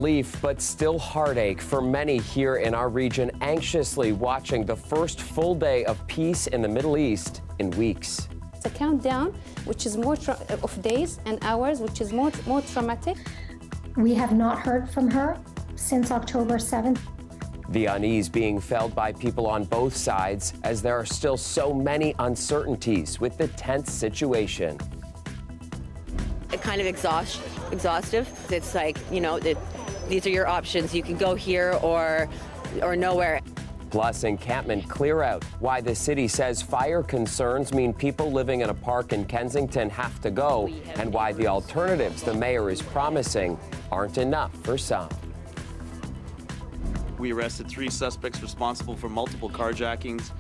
Relief, but still heartache for many here in our region, anxiously watching the first full day of peace in the Middle East in weeks. It's a countdown, which is more of days and hours, which is more traumatic. We have not heard from her since October 7th. The unease being felt by people on both sides as there are still so many uncertainties with the tense situation. It kind of exhaustive. It's like, you know, these are your options. You can go here or nowhere. Plus, encampment clear out. Why the city says fire concerns mean people living in a park in Kensington have to go, and why the alternatives the mayor is promising aren't enough for some. We arrested 3 suspects responsible for multiple carjackings.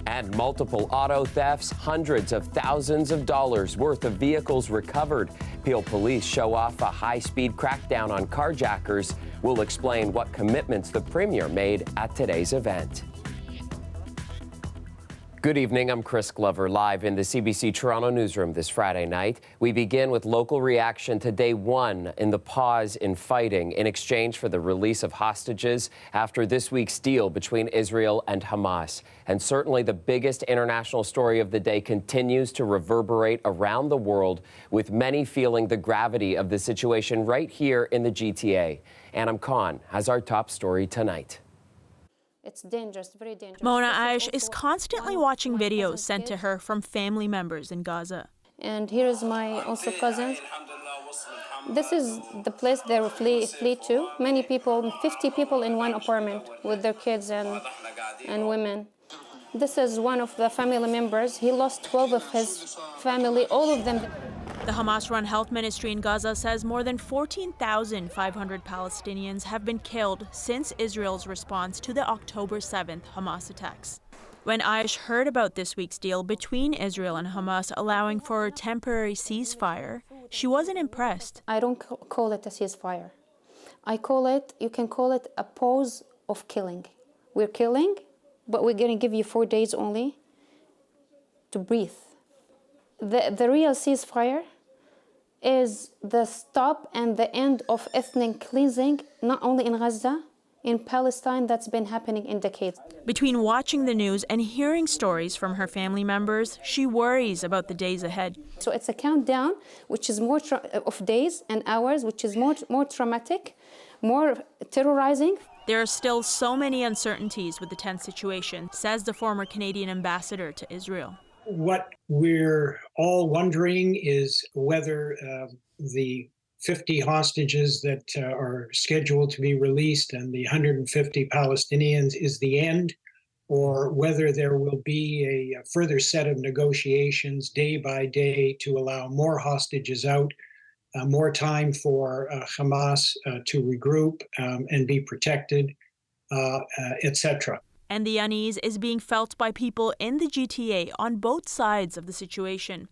And multiple auto thefts, hundreds of thousands of dollars worth of vehicles recovered. Peel police show off a high-speed crackdown on carjackers. We'll explain what commitments the premier made at today's event. Good evening, I'm Chris Glover, live in the CBC Toronto newsroom this Friday night. We begin with local reaction to day 1 in the pause in fighting in exchange for the release of hostages after this week's deal between Israel and Hamas. And certainly the biggest international story of the day continues to reverberate around the world, with many feeling the gravity of the situation right here in the GTA. Anam Khan has our top story tonight. It's dangerous, very dangerous. Mona Aish is constantly watching videos sent to her from family members in Gaza. And here is my also cousins. This is the place they flee to. Many people, 50 people in one apartment with their kids and women. This is one of the family members. He lost 12 of his family, all of them. The Hamas-run health ministry in Gaza says more than 14,500 Palestinians have been killed since Israel's response to the October 7th Hamas attacks. When Aish heard about this week's deal between Israel and Hamas allowing for a temporary ceasefire, she wasn't impressed. I don't call it a ceasefire. You can call it a pause of killing. We're killing, but we're going to give you 4 days only to breathe. The real ceasefire is the stop and the end of ethnic cleansing, not only in Gaza, in Palestine, that's been happening in decades. Between watching the news and hearing stories from her family members, she worries about the days ahead. So it's a countdown, which is more of days and hours, which is more traumatic, more terrorizing. There are still so many uncertainties with the tense situation, says the former Canadian ambassador to Israel. What we're all wondering is whether the 50 hostages that are scheduled to be released and the 150 Palestinians is the end, or whether there will be a further set of negotiations day by day to allow more hostages out, more time for Hamas to regroup and be protected, etc. And the unease is being felt by people in the GTA on both sides of the situation.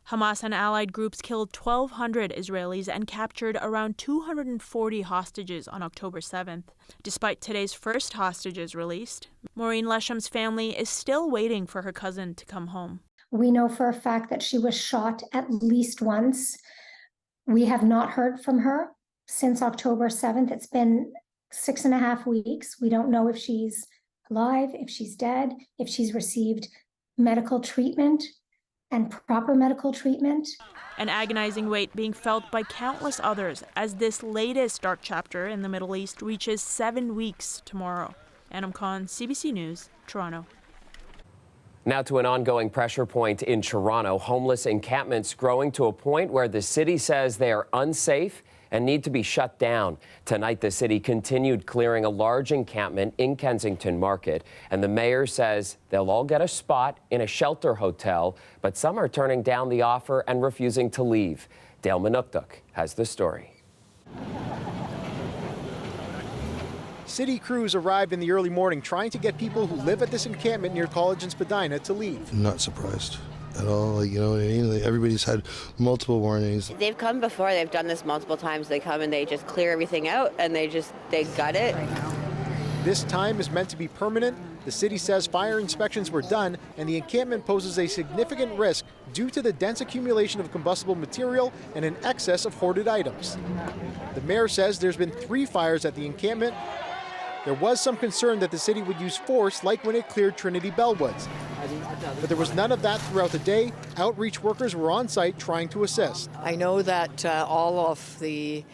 Hamas and allied groups killed 1,200 Israelis and captured around 240 hostages on October 7th. Despite today's first hostages released, Maureen Lesham's family is still waiting for her cousin to come home. We know for a fact that she was shot at least once. We have not heard from her since October 7th. It's been 6.5 weeks. We don't know if she's alive, if she's dead, if she's received medical treatment and proper medical treatment. An agonizing weight being felt by countless others as this latest dark chapter in the Middle East reaches 7 weeks tomorrow. Anam Khan, CBC News, Toronto. Now to an ongoing pressure point in Toronto. Homeless encampments growing to a point where the city says they are unsafe and need to be shut down. Tonight, the city continued clearing a large encampment in Kensington Market, and the mayor says they'll all get a spot in a shelter hotel, but some are turning down the offer and refusing to leave. Dale Manukduk has the story. City crews arrived in the early morning trying to get people who live at this encampment near College and Spadina to leave. I'm not surprised at all. Like, you know what I mean? Like, everybody's had multiple warnings. They've come before. They've done this multiple times. They come and they just clear everything out and they gut it. This time is meant to be permanent. The city says fire inspections were done and the encampment poses a significant risk due to the dense accumulation of combustible material and an excess of hoarded items. The mayor says there's been 3 fires at the encampment. There was some concern that the city would use force like when it cleared Trinity Bellwoods. But there was none of that throughout the day. Outreach workers were on site trying to assist. I know that all of the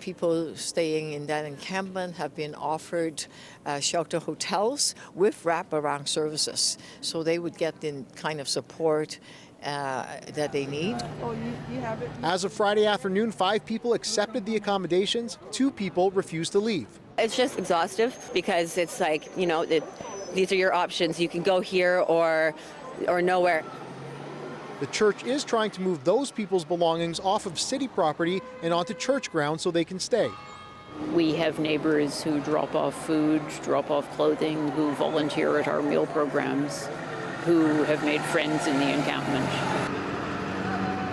people staying in that encampment have been offered shelter hotels with wraparound services, so they would get the kind of support that they need. As of Friday afternoon, 5 people accepted the accommodations. 2 people refused to leave. It's just exhaustive because it's like, you know, these are your options. You can go here or nowhere. The church is trying to move those people's belongings off of city property and onto church ground so they can stay. We have neighbors who drop off food, drop off clothing, who volunteer at our meal programs, who have made friends in the encampment.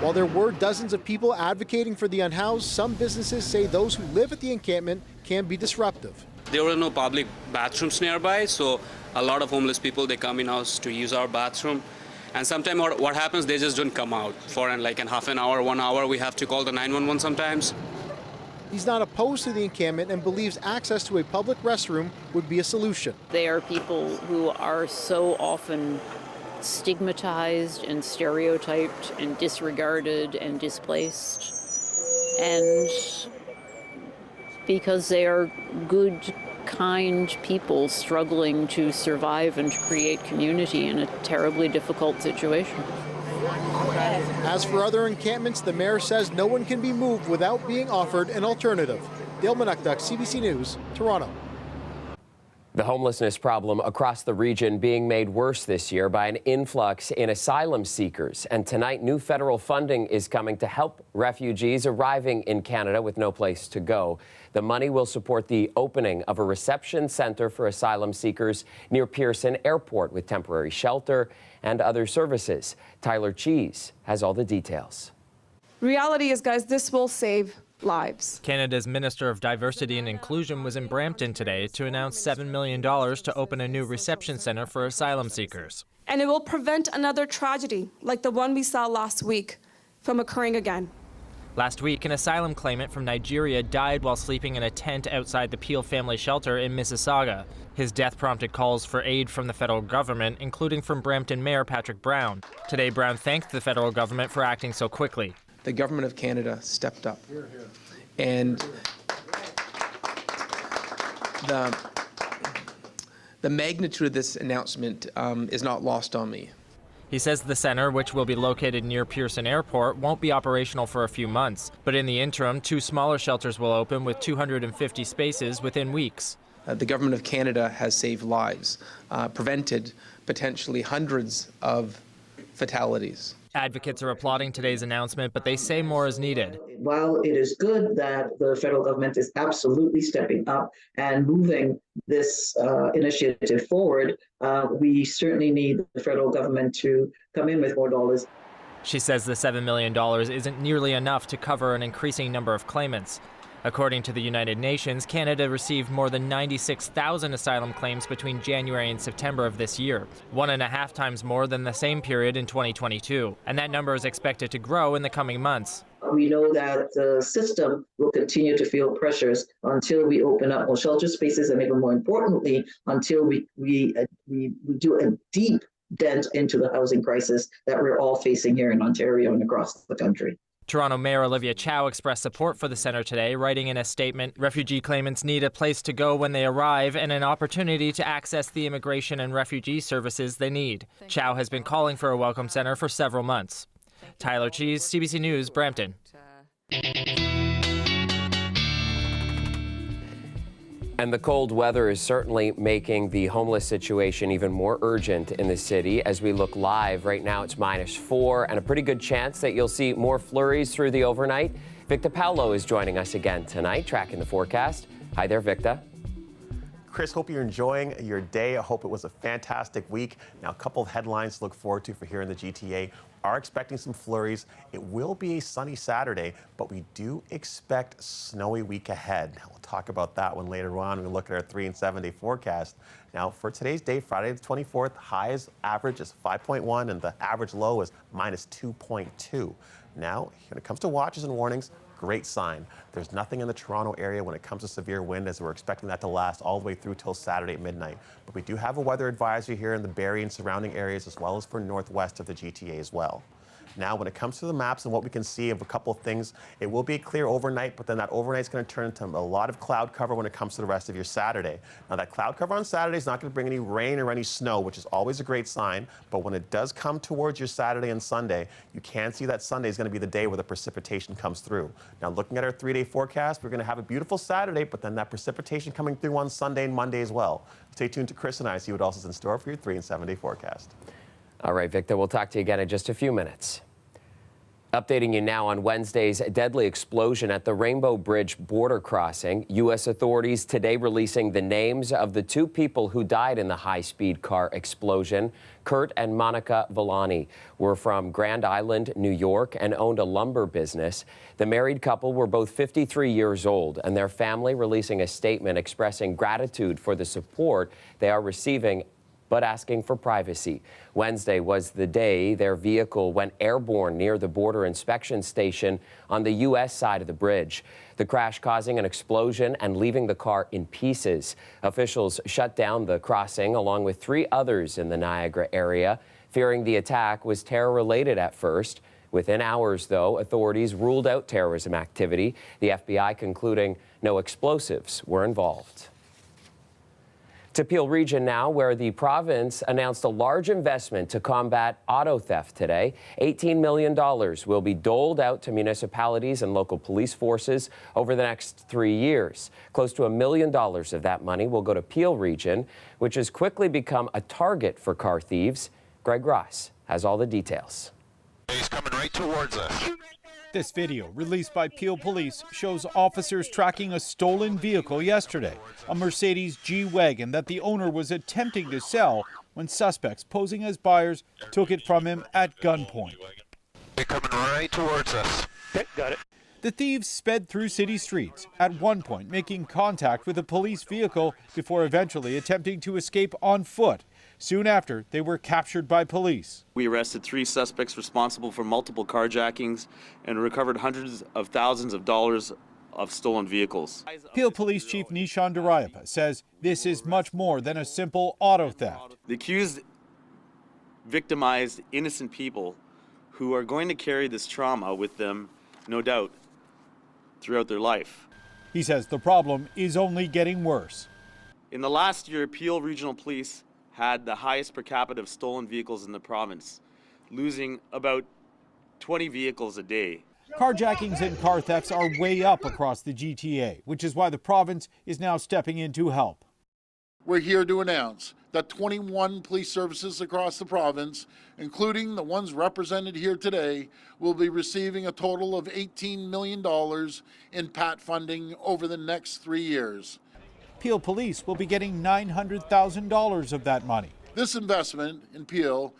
While there were dozens of people advocating for the unhoused, some businesses say those who live at the encampment can be disruptive. There were no public bathrooms nearby, so a lot of homeless people, they come in-house to use our bathroom. And sometimes what happens, they just don't come out. For like in half an hour, 1 hour, we have to call the 911 sometimes. He's not opposed to the encampment and believes access to a public restroom would be a solution. They are people who are so often stigmatized and stereotyped and disregarded and displaced. And because they are good, kind people struggling to survive and to create community in a terribly difficult situation. As for other encampments, the mayor says no one can be moved without being offered an alternative. Dale Manukduk, CBC News, Toronto. The homelessness problem across the region being made worse this year by an influx in asylum seekers. And tonight, new federal funding is coming to help refugees arriving in Canada with no place to go. The money will support the opening of a reception center for asylum seekers near Pearson Airport with temporary shelter and other services. Tyler Cheese has all the details. Reality is, guys, this will save lives. Canada's Minister of Diversity and Inclusion was in Brampton today to announce $7 million to open a new reception center for asylum seekers. And it will prevent another tragedy like the one we saw last week from occurring again. Last week, an asylum claimant from Nigeria died while sleeping in a tent outside the Peel family shelter in Mississauga. His death prompted calls for aid from the federal government, including from Brampton Mayor Patrick Brown. Today, Brown thanked the federal government for acting so quickly. The government of Canada stepped up, and the magnitude of this announcement is not lost on me. He says the center, which will be located near Pearson Airport, won't be operational for a few months. But in the interim, 2 smaller shelters will open with 250 spaces within weeks. The government of Canada has saved lives, prevented potentially hundreds of fatalities. Advocates are applauding today's announcement, but they say more is needed. While it is good that the federal government is absolutely stepping up and moving this initiative forward, we certainly need the federal government to come in with more dollars. She says the $7 million isn't nearly enough to cover an increasing number of claimants. According to the United Nations, Canada received more than 96,000 asylum claims between January and September of this year, 1.5 times more than the same period in 2022. And that number is expected to grow in the coming months. We know that the system will continue to feel pressures until we open up more shelter spaces, and even more importantly, until we do a deep dent into the housing crisis that we're all facing here in Ontario and across the country. Toronto Mayor Olivia Chow expressed support for the center today, writing in a statement, refugee claimants need a place to go when they arrive and an opportunity to access the immigration and refugee services they need. Chow has been calling for a welcome center for several months. Tyler Cheese, CBC News, Brampton. And the cold weather is certainly making the homeless situation even more urgent in the city. As we look live, right now it's -4 and a pretty good chance that you'll see more flurries through the overnight. Victor Paolo is joining us again tonight, tracking the forecast. Hi there, Victor. Chris, hope you're enjoying your day. I hope it was a fantastic week. Now, a couple of headlines to look forward to for here in the GTA. Are expecting some flurries. It will be a sunny Saturday, but we do expect a snowy week ahead. Now, we'll talk about that one later on. We'll look at our 3 and 7 day forecast. Now, for today's day, Friday the 24th, highs average is 5.1 and the average low is -2.2. Now, when it comes to watches and warnings, great sign. There's nothing in the Toronto area when it comes to severe wind, as we're expecting that to last all the way through till Saturday at midnight. But we do have a weather advisory here in the Barrie and surrounding areas, as well as for northwest of the GTA as well. Now, when it comes to the maps and what we can see of a couple of things, it will be clear overnight, but then that overnight is going to turn into a lot of cloud cover when it comes to the rest of your Saturday. Now, that cloud cover on Saturday is not going to bring any rain or any snow, which is always a great sign. But when it does come towards your Saturday and Sunday, you can see that Sunday is going to be the day where the precipitation comes through. Now, looking at our 3-day forecast, we're going to have a beautiful Saturday, but then that precipitation coming through on Sunday and Monday as well. Stay tuned to Chris and I, see what else is in store for your 3- and 7-day forecast. All right, Victor, we'll talk to you again in just a few minutes. Updating you now on Wednesday's deadly explosion at the Rainbow Bridge border crossing. U.S. authorities today releasing the names of the 2 people who died in the high-speed car explosion. Kurt and Monica Villani were from Grand Island, New York, and owned a lumber business. The married couple were both 53 years old, and their family releasing a statement expressing gratitude for the support they are receiving, but asking for privacy. Wednesday was the day their vehicle went airborne near the border inspection station on the U.S. side of the bridge. The crash causing an explosion and leaving the car in pieces. Officials shut down the crossing along with 3 others in the Niagara area, fearing the attack was terror-related at first. Within hours, though, authorities ruled out terrorism activity, the FBI concluding no explosives were involved. To Peel Region now, where the province announced a large investment to combat auto theft today. $18 million will be doled out to municipalities and local police forces over the next 3 years. Close to $1 million of that money will go to Peel Region, which has quickly become a target for car thieves. Greg Ross has all the details. He's coming right towards us. This video, released by Peel Police, shows officers tracking a stolen vehicle yesterday, a Mercedes G-Wagon that the owner was attempting to sell when suspects posing as buyers took it from him at gunpoint. They're coming right towards us. Okay, got it. The thieves sped through city streets, at one point making contact with a police vehicle before eventually attempting to escape on foot. Soon after, they were captured by police. We arrested 3 suspects responsible for multiple carjackings and recovered hundreds of thousands of dollars of stolen vehicles. Peel Police Chief Nishan Durayappa says this is much more than a simple auto theft. The accused victimized innocent people who are going to carry this trauma with them, no doubt, throughout their life. He says the problem is only getting worse. In the last year, Peel Regional Police had the highest per capita of stolen vehicles in the province, losing about 20 vehicles a day. Carjackings and car thefts are way up across the GTA, which is why the province is now stepping in to help. We're here to announce that 21 police services across the province, including the ones represented here today, will be receiving a total of $18 million in PAT funding over the next 3 years. Peel Police will be getting $900,000 of that money. This investment in Peel,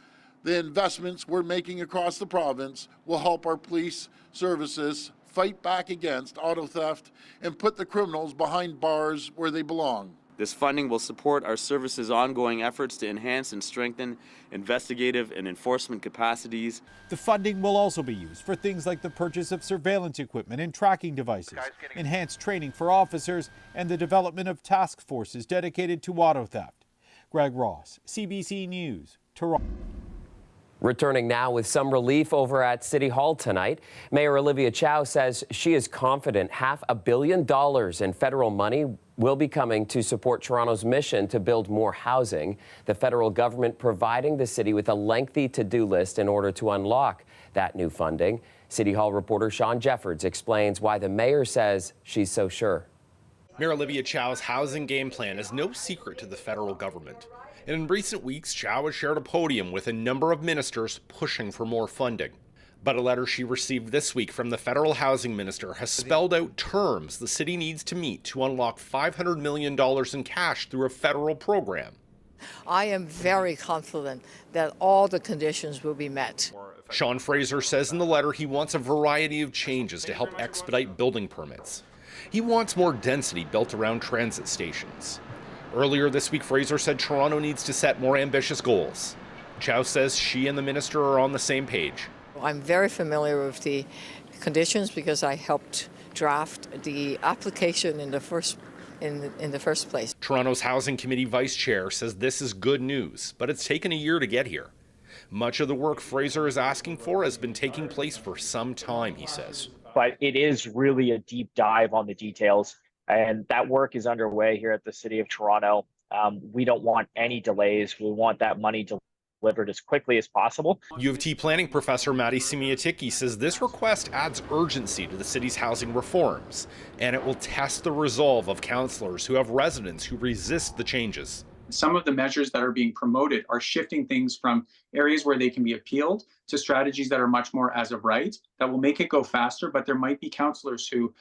the investments we're making across the province, will help our police services fight back against auto theft and put the criminals behind bars where they belong. This funding will support our services' ongoing efforts to enhance and strengthen investigative and enforcement capacities. The funding will also be used for things like the purchase of surveillance equipment and tracking devices, enhanced training for officers, and the development of task forces dedicated to auto theft. Greg Ross, CBC News, Toronto. Returning now with some relief over at City Hall tonight. Mayor Olivia Chow says she is confident $500 million in federal money will be coming to support Toronto's mission to build more housing. The federal government providing the city with a lengthy to-do list in order to unlock that new funding. City Hall reporter Sean Jeffords explains why the mayor says she's so sure. Mayor Olivia Chow's housing game plan is no secret to the federal government. And in recent weeks, Chow has shared a podium with a number of ministers pushing for more funding. But a letter she received this week from the federal housing minister has spelled out terms the city needs to meet to unlock $500 million in cash through a federal program. I am very confident that all the conditions will be met. Sean Fraser says in the letter he wants a variety of changes to help expedite building permits. He wants more density built around transit stations. Earlier this week, Fraser said Toronto needs to set more ambitious goals. Chow says she and the minister are on the same page. I'm very familiar with the conditions because I helped draft the application in the first place. Toronto's Housing Committee Vice Chair says this is good news, but it's taken a year to get here. Much of the work Fraser is asking for has been taking place for some time, he says. But it is really a deep dive on the details, and that work is underway here at the City of Toronto. We don't want any delays. We want that money delivered as quickly as possible. U of T planning professor Matti Simiatiki says this request adds urgency to the city's housing reforms, and it will test the resolve of councillors who have residents who resist the changes. Some of the measures that are being promoted are shifting things from areas where they can be appealed to strategies that are much more as of right, that will make it go faster, but there might be councillors who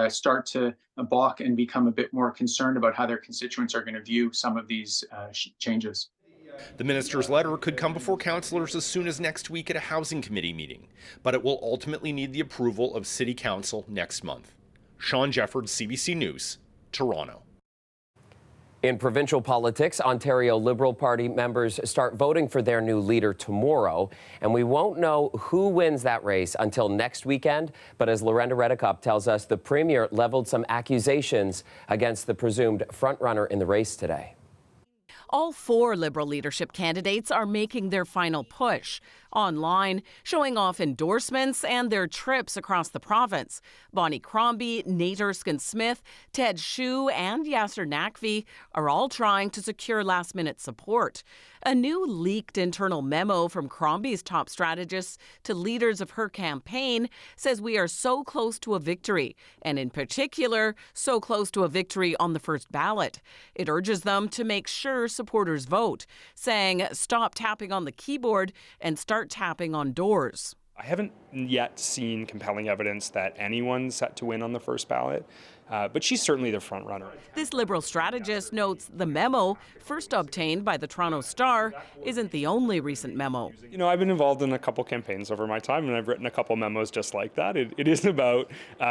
start to balk and become a bit more concerned about how their constituents are going to view some of these changes. The minister's letter could come before councillors as soon as next week at a housing committee meeting, but it will ultimately need the approval of City Council next month. Sean Jefford, CBC News, Toronto. In provincial politics, Ontario Liberal Party members start voting for their new leader tomorrow, and we won't know who wins that race until next weekend. But as Lorenda Redekop tells us, the Premier leveled some accusations against the presumed frontrunner in the race today. All 4 Liberal leadership candidates are making their final push online, showing off endorsements and their trips across the province. Bonnie Crombie, Nate Erskine-Smith, Ted Hsu and Yasser Naqvi are all trying to secure last-minute support. A new leaked internal memo from Crombie's top strategists to leaders of her campaign says we are so close to a victory, and in particular, so close to a victory on the first ballot. It urges them to make sure supporters vote, saying stop tapping on the keyboard and start tapping on doors. I haven't yet seen compelling evidence that anyone's set to win on the first ballot, but she's certainly the front runner. This Liberal strategist notes the memo, first obtained by the Toronto Star, isn't the only recent memo. You know, I've been involved in a couple campaigns over my time, and I've written a couple memos just like that. It is about,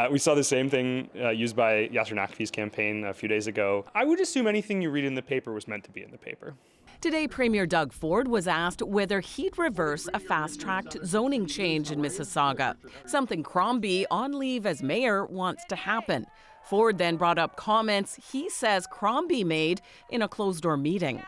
we saw the same thing used by Yasser Naqvi's campaign a few days ago. I would assume anything you read in the paper was meant to be in the paper. Today, Premier Doug Ford was asked whether he'd reverse a fast-tracked zoning change in Mississauga, something Crombie, on leave as mayor, wants to happen. Ford then brought up comments he says Crombie made in a closed-door meeting.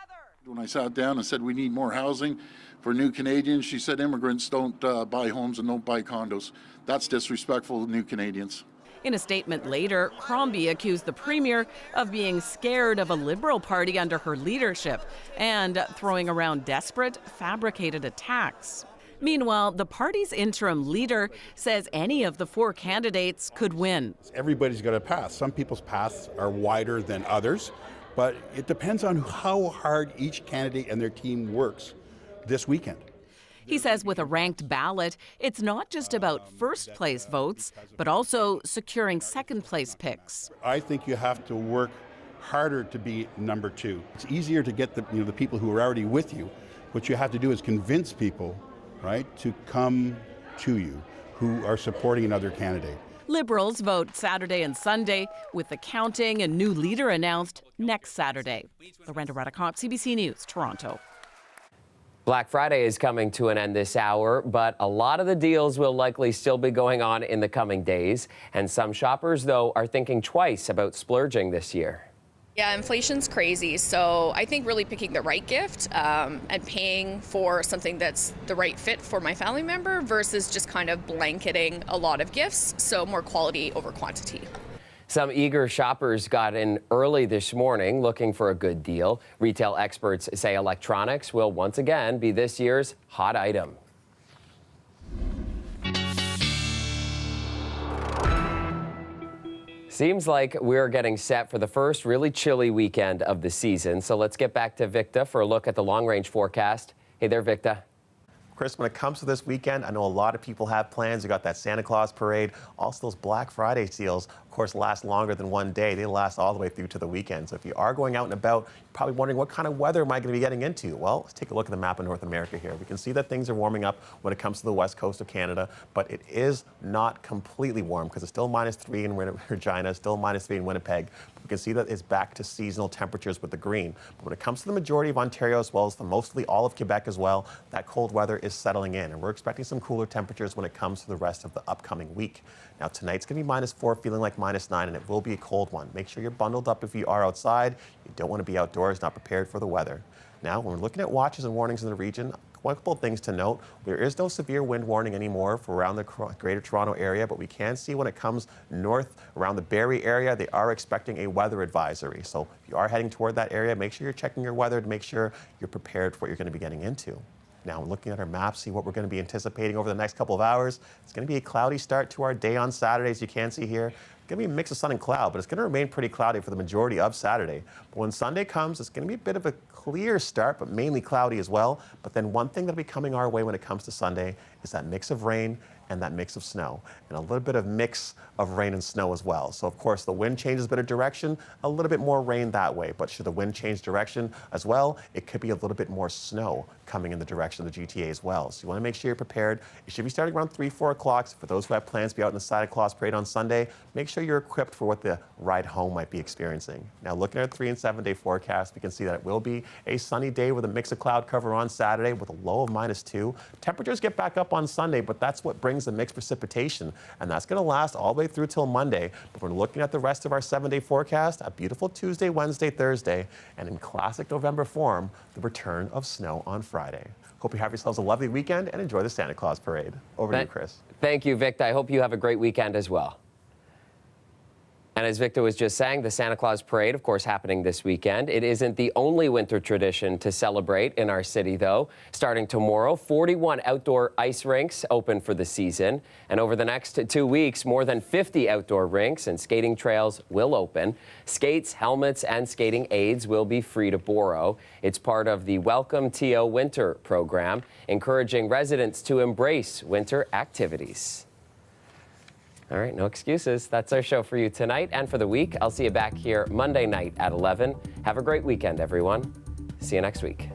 When I sat down and said we need more housing for new Canadians, she said immigrants don't buy homes and don't buy condos. That's disrespectful to new Canadians. In a statement later, Crombie accused the Premier of being scared of a Liberal Party under her leadership and throwing around desperate, fabricated attacks. Meanwhile, the party's interim leader says any of the 4 candidates could win. Everybody's got a path. Some people's paths are wider than others, but it depends on how hard each candidate and their team works this weekend. He says with a ranked ballot, it's not just about first-place votes, but also securing second-place picks. I think you have to work harder to be number 2. It's easier to get the people who are already with you. What you have to do is convince people, right, to come to you who are supporting another candidate. Liberals vote Saturday and Sunday, with the counting and new leader announced next Saturday. Lorenda Redekop, CBC News, Toronto. Black Friday is coming to an end this hour, but a lot of the deals will likely still be going on in the coming days. And some shoppers, though, are thinking twice about splurging this year. Yeah, inflation's crazy. So I think really picking the right gift and paying for something that's the right fit for my family member versus just kind of blanketing a lot of gifts. So more quality over quantity. Some eager shoppers got in early this morning looking for a good deal. Retail experts say electronics will once again be this year's hot item. Seems like we're getting set for the first really chilly weekend of the season. So let's get back to Victa for a look at the long-range forecast. Hey there, Victa. Chris, when it comes to this weekend, I know a lot of people have plans. You got that Santa Claus parade, also those Black Friday deals. course, last longer than one day. They last all the way through to the weekend. So if you are going out and about, you're probably wondering what kind of weather am I going to be getting into? Well, let's take a look at the map of North America here. We can see that things are warming up when it comes to the west coast of Canada, but it is not completely warm because it's still -3 in Regina, still -3 in Winnipeg. We can see that it's back to seasonal temperatures with the green. But when it comes to the majority of Ontario, as well as mostly all of Quebec as well, that cold weather is settling in. And we're expecting some cooler temperatures when it comes to the rest of the upcoming week. Now, tonight's going to be -4, feeling like -9, and it will be a cold one. Make sure you're bundled up if you are outside. You don't want to be outdoors, not prepared for the weather. Now, when we're looking at watches and warnings in the region, a couple of things to note. There is no severe wind warning anymore for around the Greater Toronto area, but we can see when it comes north around the Barrie area, they are expecting a weather advisory. So if you are heading toward that area, make sure you're checking your weather to make sure you're prepared for what you're going to be getting into. Now, looking at our map, see what we're going to be anticipating over the next couple of hours. It's going to be a cloudy start to our day on Saturday, as you can see here. It's going to be a mix of sun and cloud, but it's going to remain pretty cloudy for the majority of Saturday. But when Sunday comes, it's going to be a bit of a clear start, but mainly cloudy as well. But then one thing that'll be coming our way when it comes to Sunday is that mix of rain and that mix of snow, and a little bit of mix of rain and snow as well. So of course the wind changes a bit of direction, a little bit more rain that way, but should the wind change direction as well, it could be a little bit more snow coming in the direction of the GTA as well. So you want to make sure you're prepared. It should be starting around 3-4 o'clock. So for those who have plans to be out in the Santa Claus parade on Sunday, make sure you're equipped for what the ride home might be experiencing. Now looking at a 3 and 7 day forecast, we can see that it will be a sunny day with a mix of cloud cover on Saturday with a low of -2. Temperatures get back up on Sunday, but that's what brings the mixed precipitation, and that's going to last all the way through till Monday. But we're looking at the rest of our 7-day forecast, a beautiful Tuesday, Wednesday, Thursday, and in classic November form, the return of snow on Friday. Hope you have yourselves a lovely weekend and enjoy the Santa Claus parade. Over to you, Chris. Thank you, Victor. I hope you have a great weekend as well. And as Victor was just saying, the Santa Claus Parade, of course, happening this weekend. It isn't the only winter tradition to celebrate in our city, though. Starting tomorrow, 41 outdoor ice rinks open for the season. And over the next 2 weeks, more than 50 outdoor rinks and skating trails will open. Skates, helmets, and skating aids will be free to borrow. It's part of the Welcome TO Winter program, encouraging residents to embrace winter activities. All right, no excuses. That's our show for you tonight and for the week. I'll see you back here Monday night at 11. Have a great weekend, everyone. See you next week.